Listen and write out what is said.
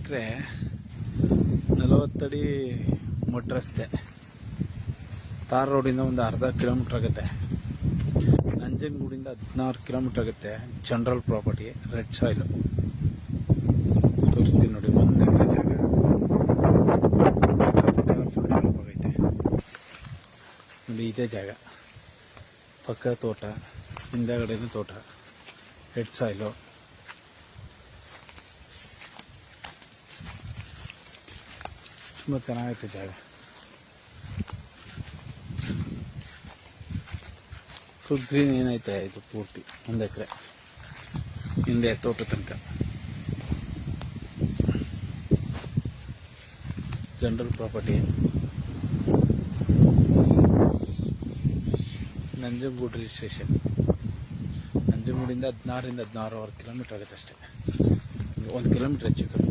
ಎಕರೆ 40 ಅಡಿ ಮೊಟ್ಟ ರಸ್ತೆ, ತಾರ್ ರೋಡಿಂದ ಒಂದು ಅರ್ಧ ಕಿಲೋಮೀಟರ್ ಆಗುತ್ತೆ. ನಂಜನಗೂಡಿಂದ 16 ಕಿಲೋಮೀಟರ್ ಆಗುತ್ತೆ. ಜನರಲ್ ಪ್ರಾಪರ್ಟಿ, ರೆಡ್ ಸಾಯಿಲ್ ತೋರಿಸ್ತೀನಿ ನೋಡಿ. 1 ಎಕರೆ ಜಾಗ ಫುಲ್ ಡೆವಲಪ್ ಆಗೈತೆ ನೋಡಿ. ಇದೇ ಜಾಗ, ಪಕ್ಕ ತೋಟ, ಹಿಂದಗಡೆನೂ ತೋಟ, ರೆಡ್ ಸಾಯಿಲು. ತುಂಬ ಚೆನ್ನಾಗೈತೆ ಜಾಗ. ಫುಲ್ ಗ್ರೀನ್ ಏನೈತೆ ಇದು ಪೂರ್ತಿ 1 ಎಕರೆ. ಹಿಂದೆ ತೋಟ ತನಕ ಜನರಲ್ ಪ್ರಾಪರ್ಟಿ. ನಂಜನಗೂಡು ರಿಜಿಸ್ಟ್ರೇಷನ್. ನಂಜನಗೂಡಿಂದ 16 ರಿಂದ 16.5 ಕಿಲೋಮೀಟರ್ ಆಗುತ್ತೆ ಅಷ್ಟೇ. 1 ಕಿಲೋಮೀಟರ್ ಹೆಚ್ಚು ಕಮ್ಮಿ.